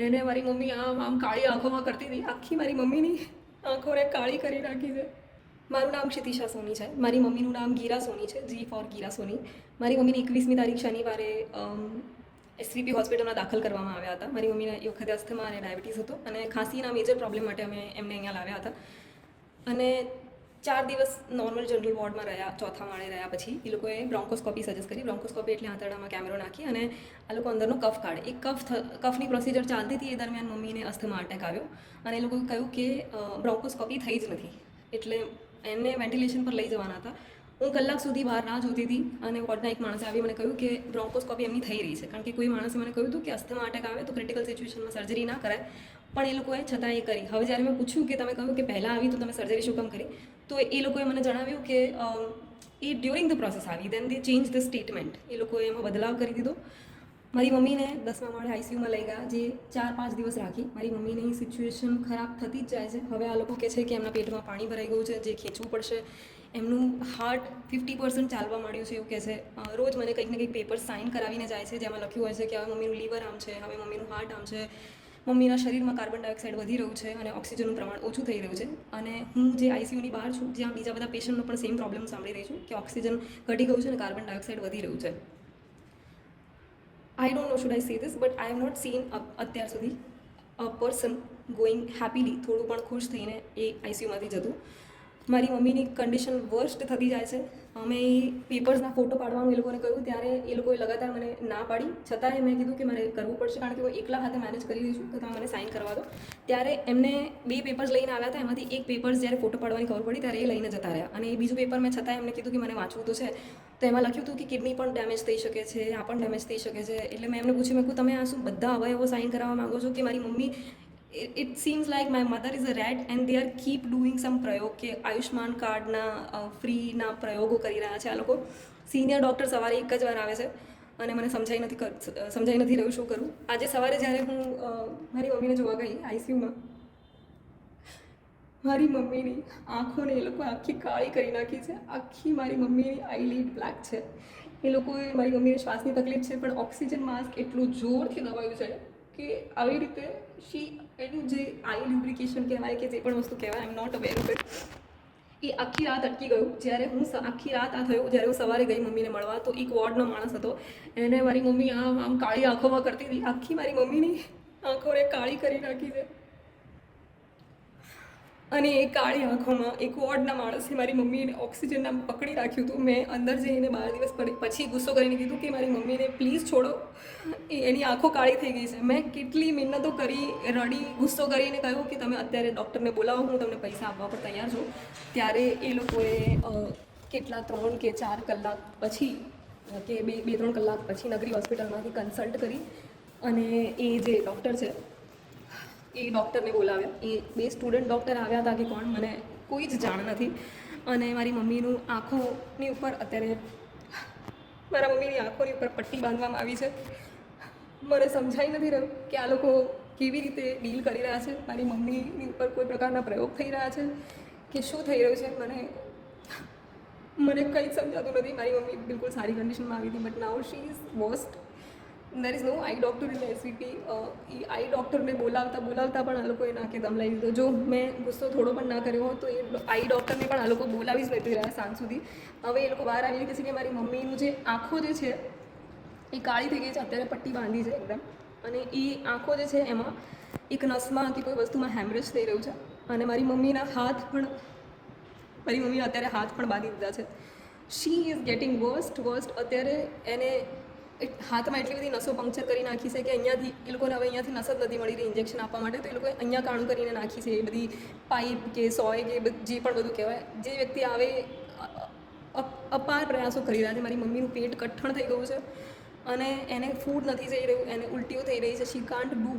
એને મારી મમ્મી આમ આમ કાળી આંખોમાં કરતી હતી. આખી મારી મમ્મીની આંખોને કાળી કરી નાખી છે. મારું નામ ક્ષિતિશા સોની છે. મારી મમ્મીનું નામ ગીરા સોની છે. જી ફોર ગીરા સોની. મારી મમ્મીને 21મી તારીખ શનિવારે એસવીપી હોસ્પિટલમાં દાખલ કરવામાં આવ્યા હતા. મારી મમ્મીને એ વખતે અસ્થમા અને ડાયાબિટીસ હતો અને ખાંસીના મેજર પ્રોબ્લેમ માટે અમે એમને અહીંયા લાવ્યા હતા. અને 4 દિવસ નોર્મલ જનરલ વોર્ડમાં રહ્યા. ચોથા માળે રહ્યા પછી એ લોકોએ બ્રોન્કોસ્કોપી સજેસ્ટ કરી. બ્રોન્કોસ્કોપી એટલે આંતરડામાં કેમેરો નાખી અને આ લોકો અંદરનો કફ કાઢે. એ કફની પ્રોસિજર ચાલતી હતી. એ દરમિયાન મમ્મીને અસ્થમા અટેક આવ્યો અને એ લોકોએ કહ્યું કે બ્રોન્કોસ્કોપી થઈ જ નથી, એટલે એમને વેન્ટિલેશન પર લઈ જવાના હતા. હું કલાક સુધી બહાર રાહ જોતી હતી અને વોર્ડના એક માણસે આવી મને કહ્યું કે બ્રોન્કોસ્કોપી એમની થઈ રહી છે. કારણ કે કોઈ માણસે મને કહ્યું હતું કે અસ્થમા અટેક આવે તો ક્રિટિકલ સિચ્યુએશનમાં સર્જરી ના કરાય, પણ એ લોકોએ છતાં એ કરી. હવે જ્યારે મેં પૂછ્યું કે તમે કહ્યું કે પહેલાં આવી તો તમે સર્જરી શું કામ કરી, તો એ લોકોએ મને જણાવ્યું કે એ ડ્યુરિંગ ધ પ્રોસેસ આવી. દેન દે ચેન્જ ધ સ્ટેટમેન્ટ. એ લોકોએ એમાં બદલાવ કરી દીધો. મારી મમ્મીને 10મા માળે આઈસીયુમાં લઈ ગયા, જે 4-5 દિવસ રાખી. મારી મમ્મીની સિચ્યુએશન ખરાબ થતી જ જાય છે. હવે આ લોકો કહે છે કે એમના પેટમાં પાણી ભરાઈ ગયું છે, જે ખેંચવું પડશે. એમનું હાર્ટ 50% ચાલવા માંડ્યું છે એવું કહે છે. રોજ મને કંઈક ને કંઈક પેપર સાઇન કરાવીને જાય છે, જેમાં લખ્યું હોય છે કે હવે મમ્મીનું લીવર આમ છે, હવે મમ્મીનું હાર્ટ આમ છે, મમ્મીના શરીરમાં કાર્બન ડાયોક્સાઇડ વધી રહ્યું છે અને ઓક્સિજનનું પ્રમાણ ઓછું થઈ રહ્યું છે. અને હું જે આઈસીયુની બહાર છું, જ્યાં બીજા બધા પેશન્ટનો પણ સેમ પ્રોબ્લેમ સાંભળી રહી છું કે ઓક્સિજન ઘટી ગયું છે અને કાર્બન ડાયોક્સાઇડ વધી રહ્યું છે. I don't know should I say this, but I have not seen અત્યાર સુધી અ પર્સન ગોઈંગ હેપીલી, થોડું પણ ખુશ થઈને એ આઈસીયુમાંથી જતું. મારી મમ્મીની કન્ડિશન વર્સ્ટ થતી જાય છે. અમે એ પેપર્સના ફોટો પાડવાનું એ લોકોને કહ્યું ત્યારે એ લોકોએ લગાતાર મને ના પાડી. છતાંય મેં કીધું કે મારે કરવું પડશે, કારણ કે હું એકલા હાથે મેનેજ કરી રહી છું, તો તમે મને સાઇન કરવા દો. ત્યારે એમને 2 પેપર્સ લઈને આવ્યા હતા. એમાંથી એક પેપર્સ જ્યારે ફોટો પાડવાની ખબર પડી ત્યારે એ લઈને જતા રહ્યા. અને એ બીજું પેપર મેં છતાંય એમને કીધું કે મને વાંચવું તો છે. તો એમાં લખ્યું હતું કે કિડની પણ ડેમેજ થઈ શકે છે, આ પણ ડેમેજ થઈ શકે છે. એટલે મેં એમને પૂછ્યું, મેં કહ્યું તમે આ શું બધા અવયવો સાઇન કરાવવા માગો છો? કે મારી mummy, it seems like my mother is a rat and they are keep doing some પ્રયોગ કે આયુષ્માન કાર્ડના ફ્રીના પ્રયોગો કરી રહ્યા છે આ લોકો. સિનિયર ડૉક્ટર સવારે એક જ વાર આવે છે અને મને સમજાઈ નથી રહ્યું શું કરું. આજે સવારે જ્યારે હું મારી મમ્મીને જોવા ગઈ આઈસીયુમાં, મારી મમ્મીની આંખોને એ લોકો આખી કાળી કરી નાખી છે. આખી મારી મમ્મીની આઈલીડ બ્લેક છે. એ લોકોએ મારી મમ્મીને શ્વાસની તકલીફ છે, પણ ઓક્સિજન માસ્ક એટલું જોરથી દબાવ્યું છે કે આવી રીતે એનું જે આઈ લ્યુબ્રિકેશન કહેવાય કે જે પણ વસ્તુ કહેવાય, I am not aware of it, એ આખી રાત અટકી ગયું. જ્યારે હું આખી રાત આ થયું, જ્યારે હું સવારે ગઈ મમ્મીને મળવા, તો એક વોર્ડનો માણસ હતો, એને મારી મમ્મી આમ આમ કાળી આંખોમાં કરતી હતી. આખી મારી મમ્મીની આંખોને કાળી કરી નાખી છે. અને એ કાળી આંખોમાં એક વોર્ડના માણસે મારી મમ્મીને ઓક્સિજનના પકડી રાખ્યું હતું. મેં અંદર જઈને 12 દિવસ પછી ગુસ્સો કરીને કીધું કે મારી મમ્મીને પ્લીઝ છોડો, એની આંખો કાળી થઈ ગઈ છે. મેં કેટલી મહેનતો કરી, રડી, ગુસ્સો કરીને કહ્યું કે તમે અત્યારે ડૉક્ટરને બોલાવો, હું તમને પૈસા આપવા પર તૈયાર છું. ત્યારે એ લોકોએ કેટલા 3 કે 4 કલાક પછી કે 2-3 કલાક પછી નગરી હોસ્પિટલમાંથી કન્સલ્ટ કરી અને એ જે ડૉક્ટર છે એ ડૉક્ટરને બોલાવ્યા. એ 2 સ્ટુડન્ટ ડૉક્ટર આવ્યા હતા કે કોણ, મને કોઈ જ જાણ નથી. અને મારી મમ્મીનું આંખોની ઉપર અત્યારે મારા મમ્મીની આંખોની ઉપર પટ્ટી બાંધવામાં આવી છે. મને સમજાઈ નથી રહ્યું કે આ લોકો કેવી રીતે ડીલ કરી રહ્યા છે. મારી મમ્મીની ઉપર કોઈ પ્રકારના પ્રયોગ થઈ રહ્યા છે કે શું થઈ રહ્યું છે, મને કંઈ સમજાતું નથી. મારી મમ્મી બિલકુલ સારી કન્ડિશનમાં આવી હતી, but now she is worst. There is no eye doctor in SVP. એ આઈ ડૉક્ટરને બોલાવતા પણ આ લોકોએ નાકે દમ લઈ લીધો. જો મેં ગુસ્સો થોડો પણ ના કર્યો હોત તો એ આઈ ડૉક્ટરને પણ આ લોકો બોલાવી જ નથી રહ્યા સાંજ સુધી. હવે એ લોકો બહાર આવીને કહે છે કે મારી મમ્મીનું જે આંખો જે છે એ કાળી થઈ ગઈ છે, અત્યારે પટ્ટી બાંધી છે એકદમ. અને એ આંખો જે છે એમાં એક નસમાં કે કોઈ વસ્તુમાં હેમરેજ થઈ રહ્યું છે. અને મારી મમ્મીએ અત્યારે હાથ પણ બાંધી દીધા છે. She is getting worst. અત્યારે એને હાથમાં એટલી બધી નસો પંક્ચર કરી નાખી છે કે અહીંયાથી એ લોકોને હવે અહીંયાથી નસ જ નથી મળી રહી ઇન્જેક્શન આપવા માટે. તો એ લોકોએ અહીંયા કાણું કરીને નાખી છે. એ બધી પાઇપ કે સોય કે જે પણ બધું કહેવાય, જે વ્યક્તિ આવે અપાર પ્રયાસો કરી રહ્યા છે. મારી મમ્મીનું પેટ કઠણ થઈ ગયું છે અને એને ફૂડ નથી જઈ રહ્યું, એને ઉલટીઓ થઈ રહી છે. શી કાન્ટ ડુ,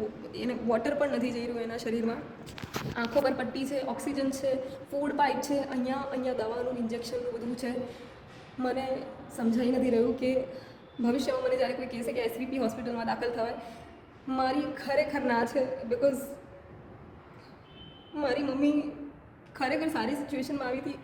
એને વોટર પણ નથી જઈ રહ્યું એના શરીરમાં. આંખો પર પટ્ટી છે, ઓક્સિજન છે, ફૂડ પાઇપ છે, અહીંયા દવાનું ઇન્જેક્શનનું બધું છે. મને સમજાઈ નથી રહ્યું કે ભવિષ્યમાં મને જ્યારે કોઈ કહેશે કે એસવીપી હોસ્પિટલમાં દાખલ થવાય, મારી ખરેખર ના છે. બિકોઝ મારી મમ્મી ખરેખર સારી સિચ્યુએશનમાં આવી હતી.